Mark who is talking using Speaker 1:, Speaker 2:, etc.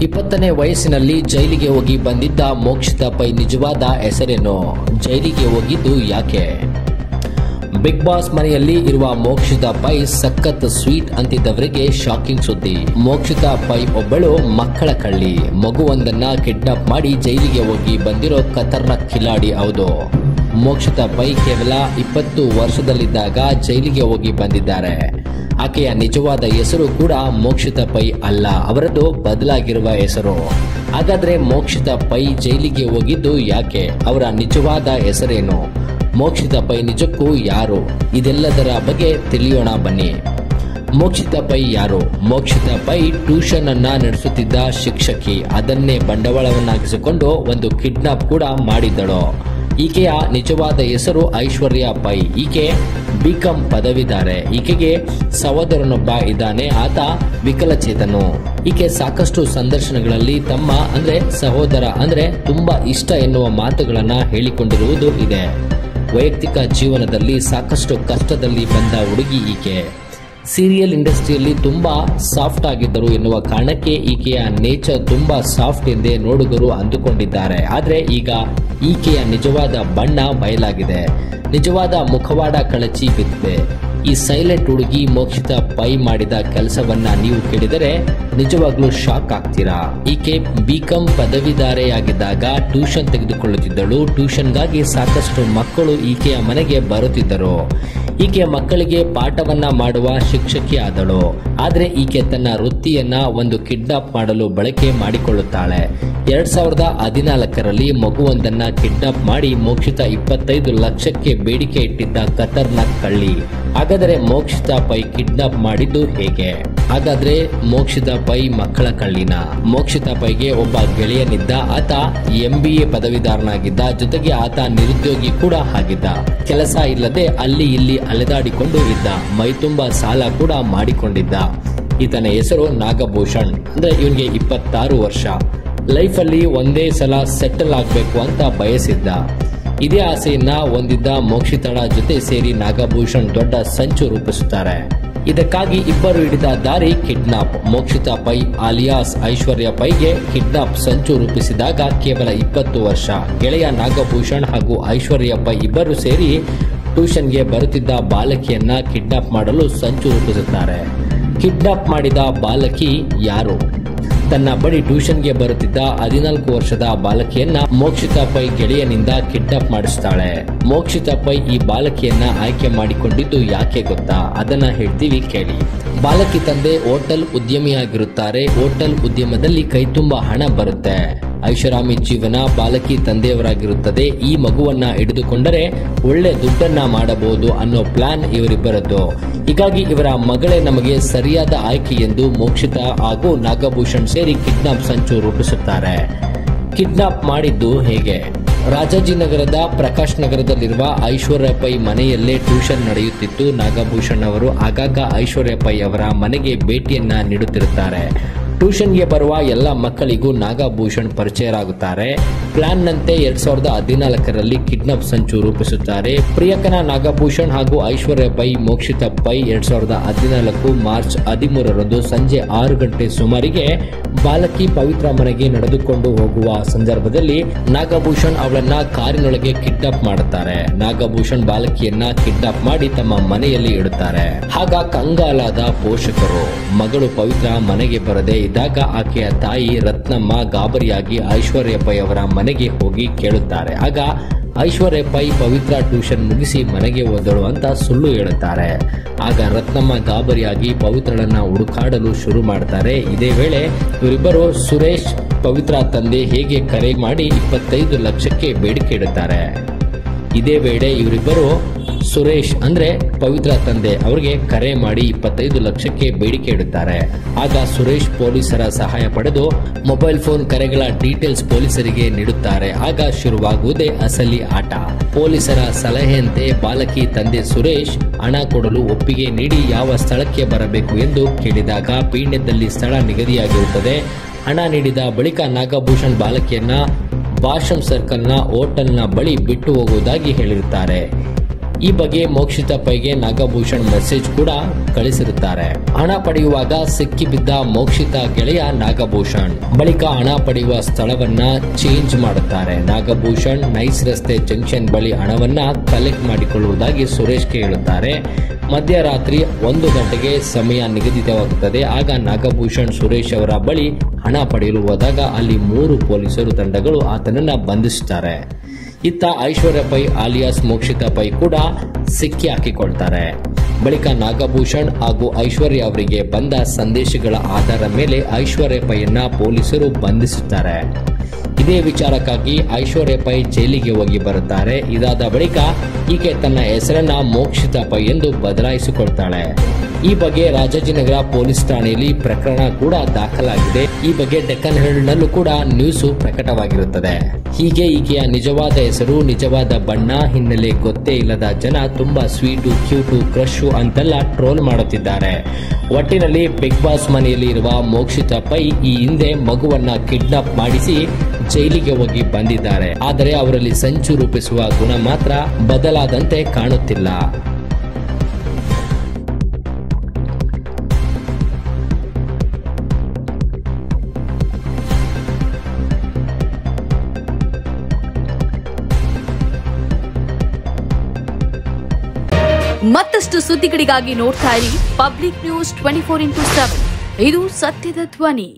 Speaker 1: 20ನೇ ವಯಸ್ಸಿನಲ್ಲಿ ಜೈಲಿಗೆ ಹೋಗಿ ಬಂದಿದ್ದ ಮೋಕ್ಷಿತಾ ಪೈ ನಿಜವಾದ ಹೆಸರೇನು? ಜೈಲಿಗೆ ಹೋಗಿದ್ದು ಯಾಕೆ? ಬಿಗ್ ಬಾಸ್ ಮನೆಯಲ್ಲಿ ಇರುವ ಮೋಕ್ಷಿತಾ ಪೈ ಸಖತ್ ಸ್ವೀಟ್ ಅಂತಿದ್ದವರಿಗೆ ಶಾಕಿಂಗ್ ಸುದ್ದಿ. ಮೋಕ್ಷಿತಾ ಪೈ ಒಬ್ಬಳು ಮಕ್ಕಳ ಕಳ್ಳಿ. ಮಗುವೊಂದನ್ನ ಕಿಡ್ನಾಪ್ ಮಾಡಿ ಜೈಲಿಗೆ ಹೋಗಿ ಬಂದಿರೋ ಖತರ್ನಾಕ್ ಖಿಲಾಡಿ. ಹೌದು, ಮೋಕ್ಷಿತಾ ಪೈ ಕೇವಲ 20 ವರ್ಷದಲ್ಲಿದ್ದಾಗ ಜೈಲಿಗೆ ಹೋಗಿ ಬಂದಿದ್ದಾರೆ. ಆಕೆಯ ನಿಜವಾದ ಹೆಸರು ಕೂಡ ಮೋಕ್ಷಿತಾ ಪೈ ಅಲ್ಲ, ಅವರದ್ದು ಬದಲಾಗಿರುವ ಹೆಸರು. ಹಾಗಾದ್ರೆ ಮೋಕ್ಷಿತಾ ಪೈ ಜೈಲಿಗೆ ಹೋಗಿದ್ದು ಯಾಕೆ? ಅವರ ನಿಜವಾದ ಹೆಸರೇನು? ಮೋಕ್ಷಿತಾ ಪೈ ನಿಜಕ್ಕೂ ಯಾರು? ಇದೆಲ್ಲದರ ಬಗ್ಗೆ ತಿಳಿಯೋಣ ಬನ್ನಿ. ಮೋಕ್ಷಿತಾ ಪೈ ಯಾರು? ಮೋಕ್ಷಿತಾ ಪೈ ಟ್ಯೂಷನ್ ಅನ್ನ ನಡೆಸುತ್ತಿದ್ದ ಶಿಕ್ಷಕಿ. ಅದನ್ನೇ ಬಂಡವಾಳವನ್ನಾಗಿಸಿಕೊಂಡು ಒಂದು ಕಿಡ್ನಾಪ್ ಕೂಡ ಮಾಡಿದ್ದಳು. ಈಕೆಯ ನಿಜವಾದ ಹೆಸರು ಐಶ್ವರ್ಯ ಪೈ. ಈಕೆ ಬಿಕಾಂ ಪದವಿದಾರೆ. ಈಕೆಗೆ ಸಹೋದರನೊಬ್ಬ ಇದ್ದಾನೆ, ಆತ ವಿಕಲಚೇತನು. ಈಕೆ ಸಾಕಷ್ಟು ಸಂದರ್ಶನಗಳಲ್ಲಿ ತಮ್ಮ ಸಹೋದರ ತುಂಬಾ ಇಷ್ಟ ಎನ್ನುವ ಮಾತುಗಳನ್ನ ಹೇಳಿಕೊಂಡಿರುವುದು ಇದೆ. ವೈಯಕ್ತಿಕ ಜೀವನದಲ್ಲಿ ಸಾಕಷ್ಟು ಕಷ್ಟದಲ್ಲಿ ಬಂದ ಹುಡುಗಿ ಈಕೆ. ಸೀರಿಯಲ್ ಇಂಡಸ್ಟ್ರಿಯಲ್ಲಿ ತುಂಬಾ ಸಾಫ್ಟ್ ಆಗಿದ್ದರು ಎನ್ನುವ ಕಾರಣಕ್ಕೆ ಈಕೆಯ ನೇಚರ್ ತುಂಬಾ ಸಾಫ್ಟ್ ಎಂದೇ ನೋಡುಗರು ಅಂದುಕೊಂಡಿದ್ದಾರೆ. ಆದ್ರೆ ಈಗ ಈಕೆಯ ನಿಜವಾದ ಬಣ್ಣ ಬಯಲಾಗಿದೆ. ನಿಜವಾದ ಮುಖವಾಡ ಕಳಚಿ ಬಿದ್ದಿದೆ. ಈ ಸೈಲೆಂಟ್ ಹುಡುಗಿ ಮೋಕ್ಷಿತಾ ಪೈ ಮಾಡಿದ ಕೆಲಸವನ್ನ ನೀವು ಕೇಳಿದರೆ ನಿಜವಾಗ್ಲೂ ಶಾಕ್ ಆಗ್ತೀರಾ. ಈಕೆ ಬಿಕಾಂ ಪದವಿದಾರೆಯಾಗಿದ್ದಾಗ ಟ್ಯೂಷನ್ ತೆಗೆದುಕೊಳ್ಳುತ್ತಿದ್ದಳು. ಟ್ಯೂಷನ್ಗಾಗಿ ಸಾಕಷ್ಟು ಮಕ್ಕಳು ಈಕೆಯ ಮನೆಗೆ ಬರುತ್ತಿದ್ದರು. ಈಕೆ ಮಕ್ಕಳಿಗೆ ಪಾಠವನ್ನ ಮಾಡುವ ಶಿಕ್ಷಕಿ ಆದಳು. ಆದ್ರೆ ಈಕೆ ತನ್ನ ವೃತ್ತಿಯನ್ನ ಒಂದು ಕಿಡ್ನಾಪ್ ಮಾಡಲು ಬಳಕೆ ಮಾಡಿಕೊಳ್ಳುತ್ತಾಳೆ. 2014ರಲ್ಲಿ ಮಗುವೊಂದನ್ನ ಕಿಡ್ನಾಪ್ ಮಾಡಿ ಮೋಕ್ಷಿತಾ 25 ಲಕ್ಷಕ್ಕೆ ಬೇಡಿಕೆ ಇಟ್ಟಿದ್ದ ಖತರ್ನಾಕ್ ಕಳ್ಳಿ. ಹಾಗಾದರೆ ಮೋಕ್ಷಿತಾ ಪೈ ಕಿಡ್ನಾಪ್ ಮಾಡಿದ್ದು ಹೇಗೆ? ಹಾಗಾದ್ರೆ ಮೋಕ್ಷಿತಾ ಪೈ ಮಕ್ಕಳ ಕಳ್ಳಿನ? ಮೋಕ್ಷಿತಾ ಪೈಗೆ ಒಬ್ಬ ಗೆಳೆಯನಿದ್ದ. ಆತ MBA ಪದವೀಧರನಾಗಿದ್ದ. ಜೊತೆಗೆ ಆತ ನಿರುದ್ಯೋಗಿ ಕೂಡ ಆಗಿದ್ದ. ಕೆಲಸ ಇಲ್ಲದೆ ಅಲ್ಲಿ ಇಲ್ಲಿ ಅಲೆದಾಡಿಕೊಂಡು ಇದ್ದ. ಮೈತುಂಬ ಸಾಲ ಕೂಡ ಮಾಡಿಕೊಂಡಿದ್ದ. ಈತನ ಹೆಸರು ನಾಗಭೂಷಣ್. ಇವನಿಗೆ 26 ವರ್ಷ. ಲೈಫಲ್ಲಿ ಒಂದೇ ಸಲ ಸೆಟಲ್ ಆಗಬೇಕು ಅಂತ ಬಯಸಿದ್ದ. ಇದೇ ಆಸೆಯನ್ನ ಹೊಂದಿದ್ದ ಮೋಕ್ಷಿತಾಳ ಜೊತೆ ಸೇರಿ ನಾಗಭೂಷಣ್ ದೊಡ್ಡ ಸಂಚು ರೂಪಿಸುತ್ತಾರೆ. ಇದಕ್ಕಾಗಿ ಇಬ್ಬರು ಹಿಡಿದ ದಾರಿ ಕಿಡ್ನಾಪ್. ಮೋಕ್ಷಿತಾ ಪೈ ಆಲಿಯಾಸ್ ಐಶ್ವರ್ಯ ಪೈಗೆ ಕಿಡ್ನಾಪ್ ಸಂಚು ರೂಪಿಸಿದಾಗ ಕೇವಲ 20 ವರ್ಷ. ಗೆಳೆಯ ನಾಗಭೂಷಣ್ ಹಾಗೂ ಐಶ್ವರ್ಯ ಪೈ ಇಬ್ಬರು ಸೇರಿ ಟ್ಯೂಷನ್ಗೆ ಬರುತ್ತಿದ್ದ ಬಾಲಕಿಯನ್ನ ಕಿಡ್ನಾಪ್ ಮಾಡಲು ಸಂಚು ರೂಪಿಸುತ್ತಾರೆ. ಕಿಡ್ನಾಪ್ ಮಾಡಿದ ಬಾಲಕಿ ಯಾರು? ತನ್ನ ಬಳಿ ಟ್ಯೂಷನ್ಗೆ ಬರುತ್ತಿದ್ದ 14 ವರ್ಷದ ಬಾಲಕಿಯನ್ನ ಮೋಕ್ಷಿತಾ ಪೈ ಗೆಳೆಯನಿಂದ ಕಿಡ್ನಾಪ್ ಮಾಡಿಸುತ್ತಾಳೆ. ಮೋಕ್ಷಿತಾ ಪೈ ಈ ಬಾಲಕಿಯನ್ನ ಆಯ್ಕೆ ಮಾಡಿಕೊಂಡಿದ್ದು ಯಾಕೆ ಗೊತ್ತಾ? ಅದನ್ನ ಹೇಳ್ತೀವಿ ಕೇಳಿ. ಬಾಲಕಿ ತಂದೆ ಹೋಟೆಲ್ ಉದ್ಯಮಿಯಾಗಿರುತ್ತಾರೆ. ಹೋಟೆಲ್ ಉದ್ಯಮದಲ್ಲಿ ಕೈತುಂಬ ಹಣ ಬರುತ್ತೆ. ಐಷಾರಾಮಿ ಜೀವನ ಬಾಲಕಿ ತಂದೆಯವರಾಗಿರುತ್ತದೆ. ಈ ಮಗುವನ್ನ ಹಿಡಿದುಕೊಂಡರೆ ಒಳ್ಳೆ ದುಡ್ಡನ್ನ ಮಾಡಬಹುದು ಅನ್ನೋ ಪ್ಲಾನ್ ಇವರಿಬ್ಬರದ್ದು. ಹೀಗಾಗಿ ಇವರ ಮಗಳೇ ನಮಗೆ ಸರಿಯಾದ ಆಯ್ಕೆ ಎಂದು ಮೋಕ್ಷಿತಾ ಹಾಗೂ ನಾಗಭೂಷಣ್ ಸೇರಿ ಕಿಡ್ನಾಪ್ ಸಂಚು ರೂಪಿಸುತ್ತಾರೆ. ಕಿಡ್ನಾಪ್ ಮಾಡಿದ್ದು ಹೇಗೆ? ರಾಜಾಜಿನಗರದ ಪ್ರಕಾಶ್ ನಗರದಲ್ಲಿರುವ ಐಶ್ವರ್ಯ ಪೈ ಮನೆಯಲ್ಲೇ ಟ್ಯೂಷನ್ ನಡೆಯುತ್ತಿತ್ತು. ನಾಗಭೂಷಣ್ ಅವರು ಆಗಾಗ ಐಶ್ವರ್ಯ ಪೈ ಅವರ ಮನೆಗೆ ಭೇಟಿಯನ್ನ ನೀಡುತ್ತಿರುತ್ತಾರೆ. ಟ್ಯೂಷನ್ಗೆ ಬರುವ ಎಲ್ಲ ಮಕ್ಕಳಿಗೂ ನಾಗಭೂಷಣ್ ಪರಿಚಯರಾಗುತ್ತಾರೆ. ಪ್ಲಾನ್ನಂತೆ 2014ರಲ್ಲಿ ಕಿಡ್ನಾಪ್ ಸಂಚು ರೂಪಿಸುತ್ತಾರೆ. ಪ್ರಿಯಕನ ನಾಗಭೂಷಣ್ ಹಾಗೂ ಐಶ್ವರ್ಯ ಪೈ ಮೋಕ್ಷಿತಾ ಪೈ 2014 ಮಾರ್ಚ್ 13ರಂದು ಸಂಜೆ 6 ಗಂಟೆ ಸುಮಾರಿಗೆ ಬಾಲಕಿ ಪವಿತ್ರ ಮನೆಗೆ ನಡೆದುಕೊಂಡು ಹೋಗುವ ಸಂದರ್ಭದಲ್ಲಿ ನಾಗಭೂಷಣ್ ಅವಳನ್ನ ಕಾರಿನೊಳಗೆ ಕಿಡ್ನಾಪ್ ಮಾಡುತ್ತಾರೆ. ನಾಗಭೂಷಣ್ ಬಾಲಕಿಯನ್ನ ಕಿಡ್ನಾಪ್ ಮಾಡಿ ತಮ್ಮ ಮನೆಯಲ್ಲಿ ಇಡುತ್ತಾರೆ. ಆಗ ಕಂಗಾಲಾದ ಪೋಷಕರು. ಮಗಳು ಪವಿತ್ರ ಮನೆಗೆ ಬರದೆ ಇದ್ದಾಗ ಆಕೆಯ ತಾಯಿ ರತ್ನಮ್ಮ ಗಾಬರಿಯಾಗಿ ಐಶ್ವರ್ಯ ಪೈ ಅವರ ಮನೆಗೆ ಹೋಗಿ ಕೇಳುತ್ತಾರೆ. ಆಗ ಐಶ್ವರ್ಯ ಪೈ ಪವಿತ್ರ ಟ್ಯೂಷನ್ ಮುಗಿಸಿ ಮನೆಗೆ ಹೋದಳು ಅಂತ ಸುಳ್ಳು ಹೇಳುತ್ತಾರೆ. ಆಗ ರತ್ನಮ್ಮ ಗಾಬರಿಯಾಗಿ ಪವಿತ್ರಳನ್ನ ಹುಡುಕಾಡಲು ಶುರು ಮಾಡ್ತಾರೆ. ಇದೇ ವೇಳೆ ಇವರಿಬ್ಬರು ಸುರೇಶ್ ಪವಿತ್ರ ತಂದೆ ಹೇಗೆ ಕರೆ ಮಾಡಿ 25 ಲಕ್ಷಕ್ಕೆ ಬೇಡಿಕೆ ಇಡುತ್ತಾರೆ. ಇದೇ ವೇಳೆ ಇವರಿಬ್ಬರು ಸುರೇಶ್ ಪವಿತ್ರ ತಂದೆ ಅವರಿಗೆ ಕರೆ ಮಾಡಿ 25 ಲಕ್ಷಕ್ಕೆ ಬೇಡಿಕೆ ಇಡುತ್ತಾರೆ. ಆಗ ಸುರೇಶ್ ಪೊಲೀಸರ ಸಹಾಯ ಪಡೆದು ಮೊಬೈಲ್ ಫೋನ್ ಕರೆಗಳ ಡೀಟೇಲ್ಸ್ ಪೊಲೀಸರಿಗೆ ನೀಡುತ್ತಾರೆ. ಆಗ ಶುರುವಾಗುವುದೇ ಅಸಲಿ ಆಟ. ಪೊಲೀಸರ ಸಲಹೆಯಂತೆ ಬಾಲಕಿ ತಂದೆ ಸುರೇಶ್ ಹಣ ಕೊಡಲು ಒಪ್ಪಿಗೆ ನೀಡಿ ಯಾವ ಸ್ಥಳಕ್ಕೆ ಬರಬೇಕು ಎಂದು ಕೇಳಿದಾಗ ಪೀಣ್ಯದಲ್ಲಿ ಸ್ಥಳ ನಿಗದಿಯಾಗಿರುತ್ತದೆ. ಹಣ ನೀಡಿದ ಬಳಿಕ ನಾಗಭೂಷಣ್ ಬಾಲಕಿಯನ್ನ ಭಾಷಂ ಸರ್ಕಲ್ನ ಹೋಟೆಲ್ನ ಬಳಿ ಬಿಟ್ಟು ಹೋಗುವುದಾಗಿ ಹೇಳಿರುತ್ತಾರೆ. ಈ ಬಗ್ಗೆ ಮೋಕ್ಷಿತಾ ಪೈಗೆ ನಾಗಭೂಷಣ್ ಮೆಸೇಜ್ ಕೂಡ ಕಳಿಸಿರುತ್ತಾರೆ. ಹಣ ಪಡೆಯುವಾಗ ಸಿಕ್ಕಿಬಿದ್ದ ಮೋಕ್ಷಿತಾ ಗೆಳೆಯ ನಾಗಭೂಷಣ್ ಬಳಿಕ ಹಣ ಪಡೆಯುವ ಸ್ಥಳವನ್ನ ಚೇಂಜ್ ಮಾಡುತ್ತಾರೆ. ನಾಗಭೂಷಣ್ ನೈಸ್ ರಸ್ತೆ ಜಂಕ್ಷನ್ ಬಳಿ ಹಣವನ್ನ ಕಲೆಕ್ಟ್ ಮಾಡಿಕೊಳ್ಳುವುದಾಗಿ ಸುರೇಶ್ಗೆ ಹೇಳುತ್ತಾರೆ. ಮಧ್ಯರಾತ್ರಿ 1 ಗಂಟೆಗೆ ಸಮಯ ನಿಗದಿತವಾಗುತ್ತದೆ. ಆಗ ನಾಗಭೂಷಣ್ ಸುರೇಶ್ ಅವರ ಬಳಿ ಹಣ ಪಡೆಯಲು ಹೋದಾಗ ಅಲ್ಲಿ 3 ಪೊಲೀಸರು ತಂಡಗಳು ಆತನನ್ನ ಬಂಧಿಸುತ್ತಾರೆ. ಇತ್ತ ಐಶ್ವರ್ಯ ಪೈ ಆಲಿಯಾಸ್ ಮೋಕ್ಷಿತಾ ಪೈ ಕೂಡ ಸಿಕ್ಕಿ ಹಾಕಿಕೊಳ್ತಾರೆ. ಬಳಿಕ ನಾಗಭೂಷಣ್ ಹಾಗೂ ಐಶ್ವರ್ಯ ಅವರಿಗೆ ಬಂದ ಸಂದೇಶಗಳ ಆಧಾರದ ಮೇಲೆ ಐಶ್ವರ್ಯ ಪೈಯನ್ನ ಪೊಲೀಸರು ಬಂಧಿಸುತ್ತಾರೆ. ಇದೇ ವಿಚಾರಕ್ಕಾಗಿ ಐಶ್ವರ್ಯ ಪೈ ಜೈಲಿಗೆ ಹೋಗಿ ಬರುತ್ತಾರೆ. ಇದಾದ ಬಳಿಕ ಈಕೆ ತನ್ನ ಹೆಸರನ್ನ ಮೋಕ್ಷಿತಾ ಪೈ ಎಂದು ಬದಲಾಯಿಸಿಕೊಳ್ತಾಳೆ. ಈ ಬಗ್ಗೆ ರಾಜಾಜಿನಗರ ಪೊಲೀಸ್ ಠಾಣೆಯಲ್ಲಿ ಪ್ರಕರಣ ಕೂಡ ದಾಖಲಾಗಿದೆ. ಈ ಬಗ್ಗೆ ಡೆಕ್ಕನ್ ಹೆರಾಲ್ಡ್ ನಲ್ಲೂ ಕೂಡ ನ್ಯೂಸ್ ಪ್ರಕಟವಾಗಿರುತ್ತದೆ. ಹೀಗೆ ಈಕೆಯ ನಿಜವಾದ ಹೆಸರು, ನಿಜವಾದ ಬಣ್ಣ, ಹಿನ್ನೆಲೆ ಗೊತ್ತೇ ಇಲ್ಲದ ಜನ ತುಂಬಾ ಸ್ವೀಟು, ಕ್ಯೂಟು, ಕ್ರಶು ಅಂತೆಲ್ಲ ಟ್ರೋಲ್ ಮಾಡುತ್ತಿದ್ದಾರೆ. ಒಟ್ಟಿನಲ್ಲಿ ಬಿಗ್ ಬಾಸ್ ಮನೆಯಲ್ಲಿ ಇರುವ ಮೋಕ್ಷಿತಾ ಪೈ ಈ ಹಿಂದೆ ಮಗುವನ್ನ ಕಿಡ್ನಾಪ್ ಮಾಡಿಸಿ ಜೈಲಿಗೆ ಹೋಗಿ ಬಂದಿದ್ದಾರೆ. ಆದರೆ ಅವರಲ್ಲಿ ಸಂಚು ರೂಪಿಸುವ ಗುಣ ಮಾತ್ರ ಬದಲಾದಂತೆ ಕಾಣುತ್ತಿಲ್ಲ.
Speaker 2: ಮತ್ತಷ್ಟು ಸುದ್ದಿಗಳಿಗಾಗಿ ನೋಡ್ತಾ ಇರಿ ಪಬ್ಲಿಕ್ ನ್ಯೂಸ್ 24x7. ಇದು ಸತ್ಯದ ಧ್ವನಿ.